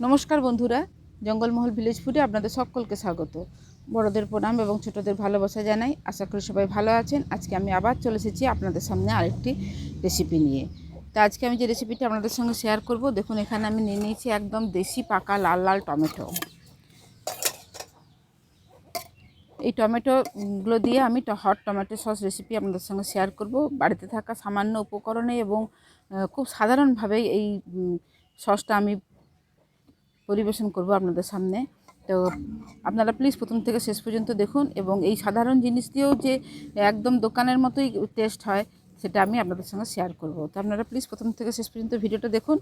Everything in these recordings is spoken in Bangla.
নমস্কার বন্ধুরা, জঙ্গলমহল ভিলেজ ফুডে আপনাদের সকলকে স্বাগত। বড়দের প্রণাম এবং ছোটদের ভালোবাসা জানাই। আশা করি সবাই ভালো আছেন। আজকে আমি আবার চলে এসেছি আপনাদের সামনে আরেকটি রেসিপি নিয়ে। তো আজকে আমি যে রেসিপিটা আপনাদের সঙ্গে শেয়ার করব, দেখুন এখানে আমি নিয়ে নিয়েছি একদম দেশি পাকা লাল লাল টমেটো। এই টমেটোগুলো দিয়ে আমি হট টমেটো সস রেসিপি আপনাদের সঙ্গে শেয়ার করব। বাড়িতে থাকা সামান্য উপকরণে এবং খুব সাধারণভাবে এই সসটা আমি পরিবেশন করব আপনাদের সামনে। তো আপনারা প্লিজ প্রথম থেকে শেষ পর্যন্ত দেখুন এবং এই সাধারণ জিনিস দিয়েও যে একদম দোকানের মতোই টেস্ট হয় সেটা আমি আপনাদের সঙ্গে শেয়ার করব। তো আপনারা প্লিজ প্রথম থেকে শেষ পর্যন্ত ভিডিওটা দেখুন।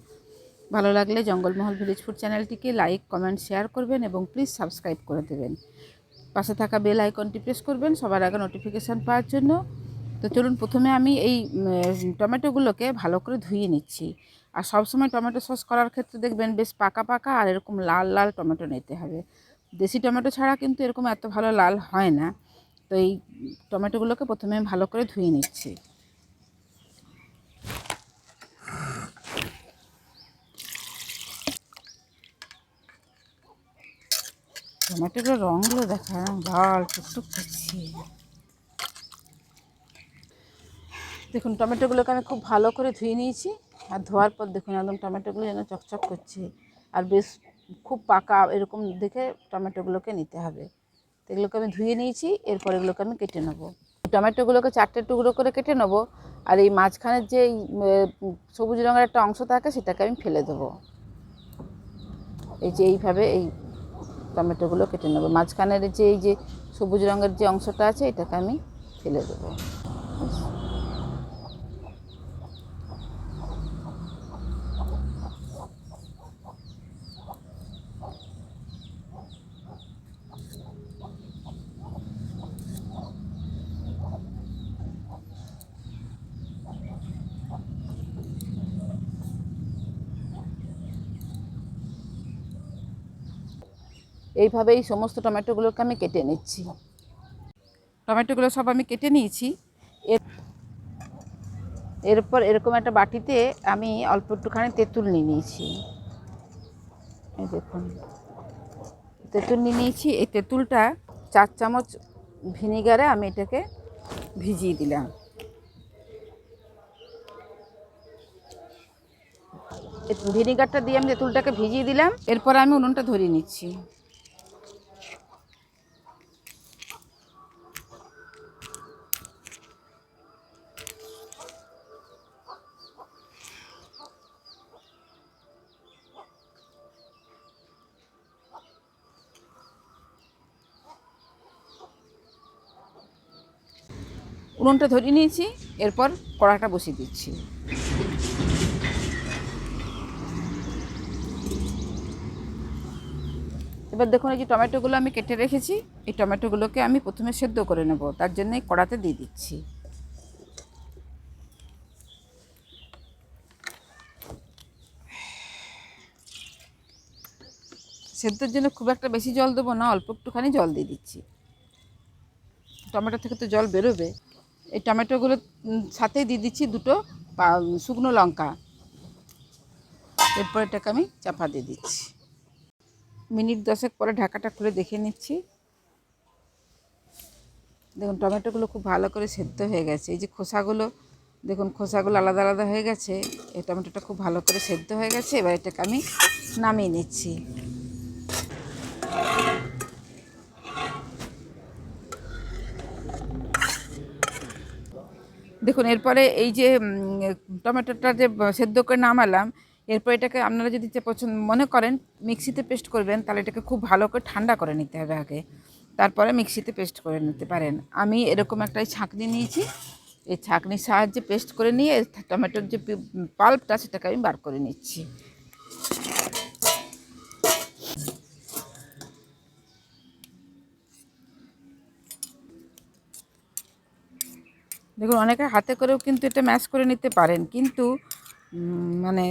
ভালো লাগলে জঙ্গলমহল ভিলেজ ফুড চ্যানেলটিকে লাইক কমেন্ট শেয়ার করবেন এবং প্লিজ সাবস্ক্রাইব করে দেবেন। পাশে থাকা বেল আইকনটি প্রেস করবেন সবার আগে নোটিফিকেশান পাওয়ার জন্য। তো চলুন, প্রথমে আমি এই টমেটোগুলোকে ভালো করে ধুয়ে নিচ্ছি। আর সবসময় টমেটো সস করার ক্ষেত্রে দেখবেন বেশ পাকা পাকা আর এরকম লাল লাল টমেটো নিতে হবে। দেশি টমেটো ছাড়া কিন্তু এরকম এত ভালো লাল হয় না। তো এই টমেটোগুলোকে প্রথমে আমি ভালো করে ধুয়ে নিচ্ছি। টমেটোর রঙগুলো দেখা লাল টুকটুক করছে। দেখুন টমেটোগুলোকে আমি খুব ভালো করে ধুয়ে নিয়েছি। আর ধোয়ার পর দেখুন একদম টমেটোগুলো যেন চকচক করছে আর বেশ খুব পাকা এরকম দেখে টমেটোগুলোকে নিতে হবে। তো এগুলোকে আমি ধুয়ে নিয়েছি। এরপর এগুলোকে আমি কেটে নেবো। টমেটোগুলোকে 4টে টুকরো করে কেটে নেবো। আর এই মাঝখানের যে সবুজ রঙের একটা অংশ থাকে সেটাকে আমি ফেলে দেবো। এই যে এইভাবে এই টমেটোগুলো কেটে নেবো। মাঝখানের যে এই যে সবুজ রঙের যে অংশটা আছে এটাকে আমি ফেলে দেবো। এইভাবেই সমস্ত টমেটোগুলোকে আমি কেটে নিচ্ছি। টমেটোগুলো সব আমি কেটে নিয়েছি। এরপর এরকম একটা বাটিতে আমি অল্প একটুখানি তেঁতুল নিয়ে নিয়েছি। এই দেখুন তেঁতুল নিয়ে নিয়েছি। এই তেঁতুলটা 4 চামচ ভিনিগারে আমি এটাকে ভিজিয়ে দিলাম। ভিনিগারটা দিয়ে আমি তেঁতুলটাকে ভিজিয়ে দিলাম। এরপর আমি উনুনটা ধরিয়ে নিচ্ছি। উনুনটা ধরিয়ে নিয়েছি। এরপর কড়াটা বসিয়ে দিচ্ছি। এবার দেখুন এই যে টমেটোগুলো আমি কেটে রেখেছি, এই টমেটোগুলোকে আমি প্রথমে সেদ্ধ করে নেব। তার জন্য কড়াতে দিয়ে দিচ্ছি। সেদ্ধর জন্য খুব একটা বেশি জল দেবো না, অল্প একটুখানি জল দিয়ে দিচ্ছি। টমেটো থেকে তো জল বেরোবে। এই টমেটোগুলোর সাথেই দিয়ে দিচ্ছি 2টো শুকনো লঙ্কা। এরপর এটাকে আমি চাপা দিয়ে দিচ্ছি। মিনিট 10 পরে ঢাকাটা খুলে দেখে নিচ্ছি। দেখুন টমেটোগুলো খুব ভালো করে সেদ্ধ হয়ে গেছে। এই যে খোসাগুলো দেখুন, খোসাগুলো আলাদা আলাদা হয়ে গেছে। এই টমেটোটা খুব ভালো করে সেদ্ধ হয়ে গেছে। এবার এটাকে আমি নামিয়ে নিচ্ছি। দেখুন এরপরে এই যে টমেটোটা যে সেদ্ধ করে নামালাম, এরপর এটাকে আপনারা যদি পছন্দ মনে করেন মিক্সিতে পেস্ট করবেন, তাহলে এটাকে খুব ভালো করে ঠান্ডা করে নিতে হবে আগে, তারপরে মিক্সিতে পেস্ট করে নিতে পারেন। আমি এরকম একটা ছাঁকনি নিয়েছি। এই ছাঁকনির সাহায্যে পেস্ট করে নিয়ে টমেটোর যে পাল্পটা সেটাকে আমি বার করে নিচ্ছি। দেখুন অনেকে হাতে করেও কিন্তু এটা ম্যাশ করে নিতে পারেন, কিন্তু মানে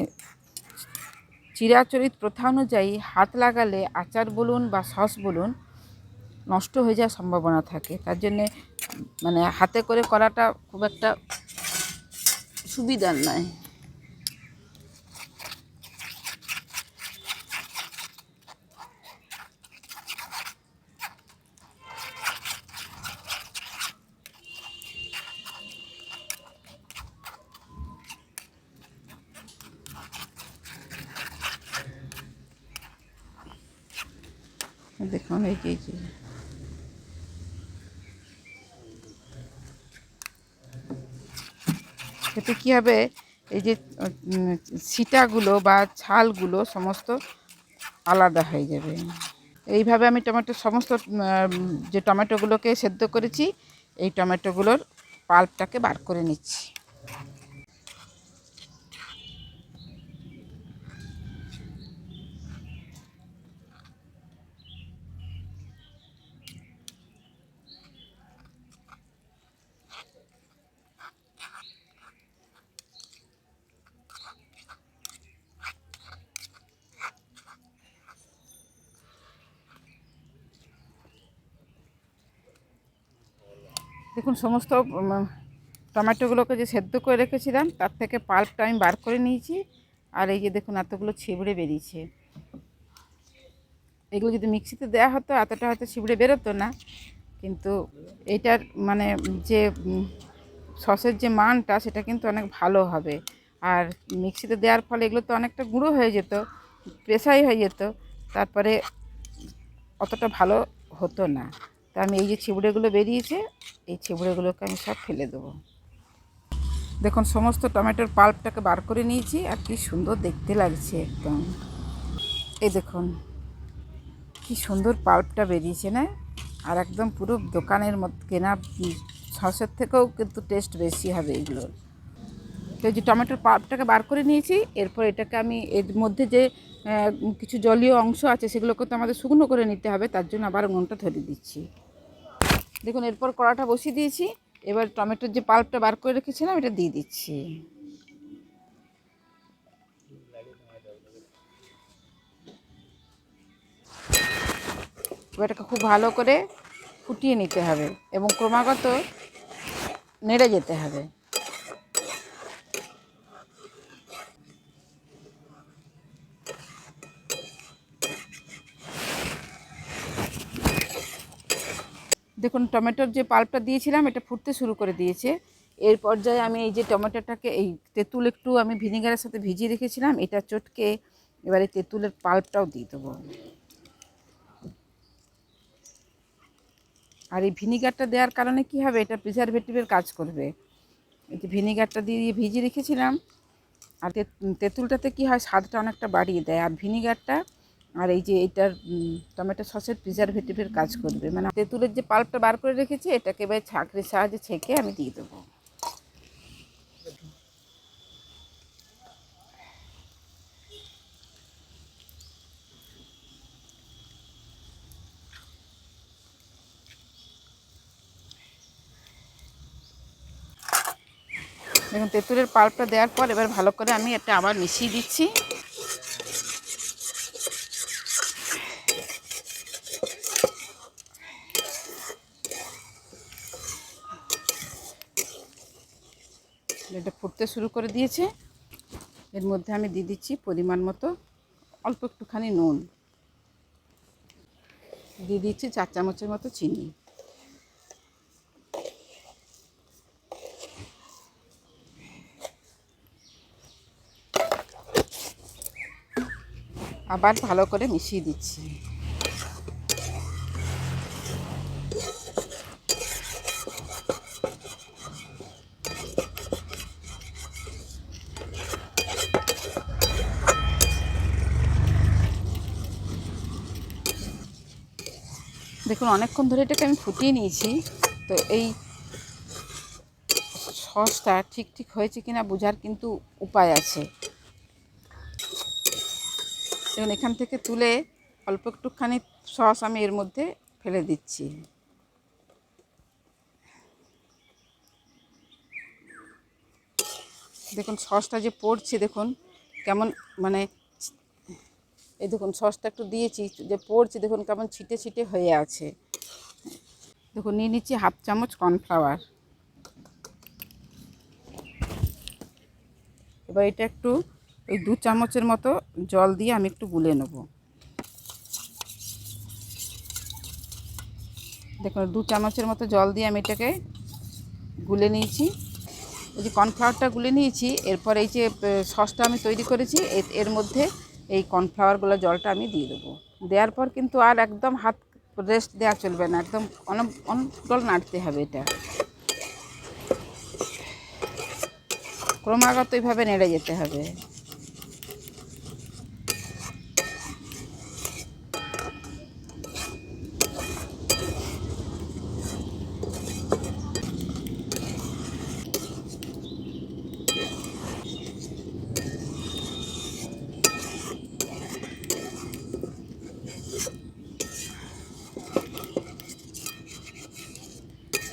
চিরাচরিত প্রথা অনুযায়ী হাত লাগালে আচার বলুন বা সস বলুন নষ্ট হয়ে যাওয়ার সম্ভাবনা থাকে। তার জন্যে মানে হাতে করে করাটা খুব একটা সুবিধার নয়। দেখুন এই যে এতে কী হবে, এই যে ছিটাগুলো বা ছালগুলো সমস্ত আলাদা হয়ে যাবে। এইভাবে আমি সমস্ত যে টমেটোগুলোকে সেদ্ধ করেছি, এই টমেটোগুলোর পাল্পটাকে বার করে নিচ্ছি। দেখুন সমস্ত টমেটোগুলোকে যে সেদ্ধ করে রেখেছিলাম তার থেকে পাল্পটা আমি বার করে নিয়েছি। আর এই যে দেখুন এতগুলো ছিবড়ে বেরিয়েছে। এগুলো যদি মিক্সিতে দেওয়া হতো এতটা হয়তো ছিবড়ে বেরোতো না, কিন্তু এটার মানে যে সসের যে মানটা সেটা কিন্তু অনেক ভালো হবে। আর মিক্সিতে দেওয়ার ফলে এগুলো তো অনেকটা গুঁড়ো হয়ে যেত, পেশাই হয়ে যেত, তারপরে অতটা ভালো হতো না। তা আমি এই যে ছিবড়েগুলো বেরিয়েছে, এই ছিবড়েগুলোকে আমি সব ফেলে দেবো। দেখুন সমস্ত টমেটোর পাল্পটাকে বার করে নিয়েছি, আর কি সুন্দর দেখতে লাগছে একদম। এই দেখুন কি সুন্দর পাল্পটা বেরিয়েছে না? আর একদম পুরো দোকানের মতো কেনা সসের থেকেও কিন্তু টেস্ট বেশি হবে এগুলোর। তো এই যে টমেটোর পাল্পটাকে বার করে নিয়েছি, এরপর এটাকে আমি এর মধ্যে যে কিছু জলীয় অংশ আছে সেগুলোকে তো আমাদের শুকনো করে নিতে হবে, তার জন্য আবার উনুনটা ধরে দিচ্ছি। দেখুন এরপর কড়াটা বসিয়ে দিয়েছি। এবার টমেটোর যে পাল্পটা বার করে রেখেছিলাম এটা দিয়ে দিচ্ছি। এবার এটাকে খুব ভালো করে ফুটিয়ে নিতে হবে এবং ক্রমাগত নেড়ে যেতে হবে। দেখুন টমেটোর যে পাল্পটা দিয়েছিলাম এটা ফুটতে শুরু করে দিয়েছে। এর পর্যায়ে আমি এই যে টমেটোটাকে এই তেঁতুল একটু আমি ভিনিগারের সাথে ভিজিয়ে রেখেছিলাম, এটা চটকে এবারে তেঁতুলের পাল্পটাও দিয়ে দেবো। আর এই ভিনিগারটা দেওয়ার কারণে কি হবে, এটা প্রিজারভেটিভের কাজ করবে। এই যে ভিনিগারটা দিয়ে ভিজিয়ে রেখেছিলাম, আর তেঁতুলটাতে কি হয় স্বাদটা অনেকটা বাড়িয়ে দেয়, আর ভিনিগারটা আর এই যে এটার টমেটো সসের প্রিজারভেটিভের কাজ করবে। মানে তেঁতুলের যে পাল্পটা বার করে রেখেছি এটাকে এবার ছাঁকনির সাহায্যে ছেঁকে আমি দিয়ে দেবো। দেখুন তেঁতুলের পাল্পটা দেওয়ার পর এবার ভালো করে আমি এটা আবার মিশিয়ে দিচ্ছি। এটা ফুটতে শুরু করে দিয়েছে। এর মধ্যে আমি দিয়ে দিচ্ছি পরিমাণ মতো অল্প একটুখানি নুন, দিয়ে দিচ্ছি 4 চামচের মতো চিনি। আবার ভালো করে মিশিয়ে দিচ্ছি। দেখুন অনেকক্ষণ ধরে এটাকে আমি ফুটিয়ে নিয়েছি। তো এই সসটা ঠিক হয়েছে কিনা বোঝার কিন্তু উপায় আছে। দেখুন এখান থেকে তুলে অল্প একটুখানি সস আমি এর মধ্যে ফেলে দিচ্ছি। দেখুন সসটা যে পড়ছে, দেখুন কেমন মানে এই দেখুন সসটা একটু দিয়েছি যে পড়ছে, দেখুন কেমন ছিটে ছিটে হয়ে আছে। দেখুন নিয়ে নিচ্ছি 1/2 চামচ কর্নফ্লাওয়ার। এবার এটা একটু ওই 2 চামচের মতো জল দিয়ে আমি একটু গুলে নেব। দেখুন 2 চামচের মতো জল দিয়ে আমি এটাকে গুলে নিয়েছি। এই যে কর্নফ্লাওয়ারটা গুলে নিয়েছি, এরপর এই যে সসটা আমি তৈরি করেছি এর মধ্যে এই কর্নফ্লাওয়ারগুলো জলটা আমি দিয়ে দেবো। দেওয়ার পর কিন্তু আর একদম হাত রেস্ট দেওয়া চলবে না, একদম অনর্গল নাড়তে হবে। এটা ক্রমাগত এইভাবে নেড়ে যেতে হবে।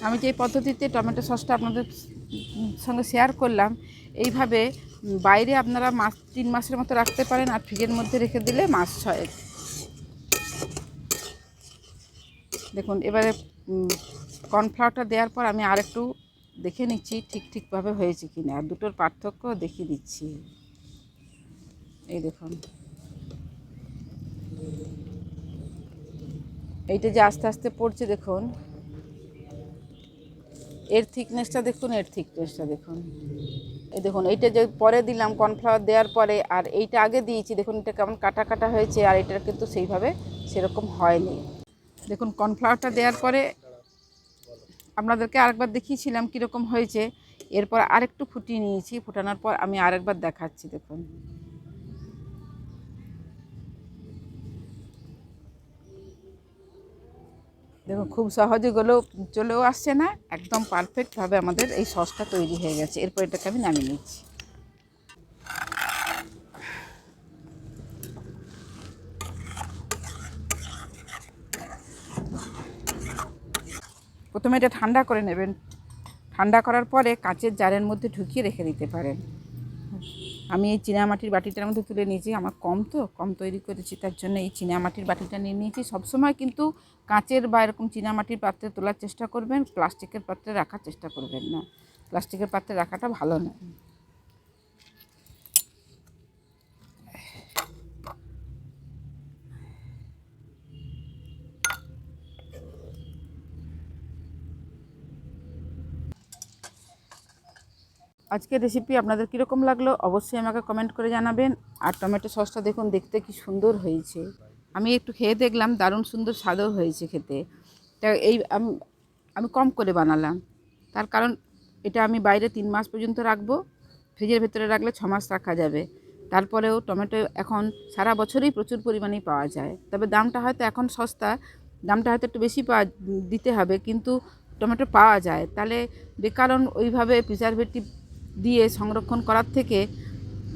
আমি যে পদ্ধতিতে টমেটো সসটা আপনাদের সঙ্গে শেয়ার করলাম, এইভাবে বাইরে আপনারা 3 মাসের মতো রাখতে পারেন, আর ফ্রিজের মধ্যে রেখে দিলে মাস 6। দেখুন এবারে কর্নফ্লাওয়ারটা দেওয়ার পর আমি আর একটু দেখে নিচ্ছি ঠিকভাবে হয়েছে কি না, আর দুটোর পার্থক্য দেখিয়ে দিচ্ছি। এই দেখুন, এইটা যে আস্তে আস্তে পড়ছে দেখুন, এর থিকনেসটা দেখুন, এর থিকনেসটা দেখুন। এই দেখুন, এইটা যে পরে দিলাম কর্নফ্লাওয়ার দেওয়ার পরে, আর এইটা আগে দিয়েছি, দেখুন এটা কেমন কাটা কাটা হয়েছে, আর এটা কিন্তু সেইভাবে সেরকম হয়নি। দেখুন কর্নফ্লাওয়ারটা দেওয়ার পরে আপনাদেরকে আরেকবার দেখিয়েছিলাম কীরকম হয়েছে, এরপর আরেকটু ফুটিয়ে নিয়েছি, ফোটানোর পর আমি আরেকবার দেখাচ্ছি। দেখুন দেখুন খুব সহজে চলেও আসছে না, একদম পারফেক্টভাবে আমাদের এই সসটা তৈরি হয়ে গেছে। এরপর এটাকে আমি নামিয়ে নিচ্ছি। প্রথমে এটা ঠান্ডা করে নেবেন, ঠান্ডা করার পরে কাঁচের জারের মধ্যে ঢুকিয়ে রেখে দিতে পারেন। আমি এই চীনামাটির বাটিটার মধ্যে তুলে নিয়েছি, আমার কম তৈরি করেছি, তার জন্য এই চীনামাটির বাটিটা নিয়ে নিয়েছি। সবসময় কিন্তু কাঁচের বা এরকম চীনামাটির পাত্রে তোলার চেষ্টা করবেন, প্লাস্টিকের পাত্রে রাখার চেষ্টা করবেন না, প্লাস্টিকের পাত্রে রাখাটা ভালো নয়। আজকের রেসিপি আপনাদের কীরকম লাগলো অবশ্যই আমাকে কমেন্ট করে জানাবেন। আর টমেটো সসটা দেখুন দেখতে কি সুন্দর হয়েছে, আমি একটু খেয়ে দেখলাম, দারুণ সুন্দর স্বাদও হয়েছে খেতে। তা এই আমি কম করে বানালাম, তার কারণ এটা আমি বাইরে 3 মাস পর্যন্ত রাখবো, ফ্রিজের ভেতরে রাখলে 6 মাস রাখা যাবে। তারপরেও টমেটো এখন সারা বছরই প্রচুর পরিমাণেই পাওয়া যায়, তবে দামটা হয়তো এখন সস্তা, দামটা হয়তো একটু বেশি দিতে হবে, কিন্তু টমেটো পাওয়া যায়। তাহলে বেকারণ ওইভাবে প্রিজারভেটিভ দিয়ে সংরক্ষণ করার থেকে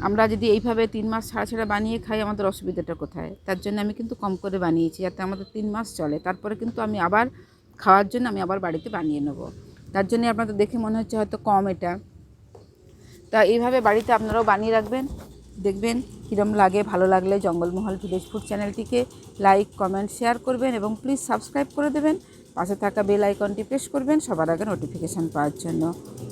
আমরা যদি এইভাবে 3 মাস ছাড়া ছাড়া বানিয়ে খাই, আমাদের অসুবিধাটা কোথায়? তার জন্য আমি কিন্তু কম করে বানিয়েছি, যাতে আমাদের 3 মাস চলে। তারপরে কিন্তু আমি আবার খাওয়ার জন্য আমি আবার বাড়িতে বানিয়ে নেব। তার জন্যে আপনাদের দেখে মনে হচ্ছে হয়তো কম এটা। তা এইভাবে বাড়িতে আপনারাও বানিয়ে রাখবেন, দেখবেন কীরকম লাগে। ভালো লাগলে জঙ্গলমহল ভিলেজ ফুড চ্যানেলটিকে লাইক, কমেন্ট, শেয়ার করবেন এবং প্লিজ সাবস্ক্রাইব করে দেবেন। পাশে থাকা বেল আইকনটি প্রেস করবেন সবার আগে নোটিফিকেশান পাওয়ার জন্য।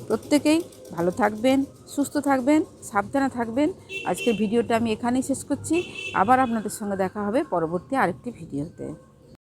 প্রত্যেকেই ভালো থাকবেন, সুস্থ থাকবেন, সাবধানে থাকবেন। আজকের ভিডিওটা আমি এখানেই শেষ করছি। আবার আপনাদের সঙ্গে দেখা হবে পরবর্তী আরেকটি ভিডিওতে।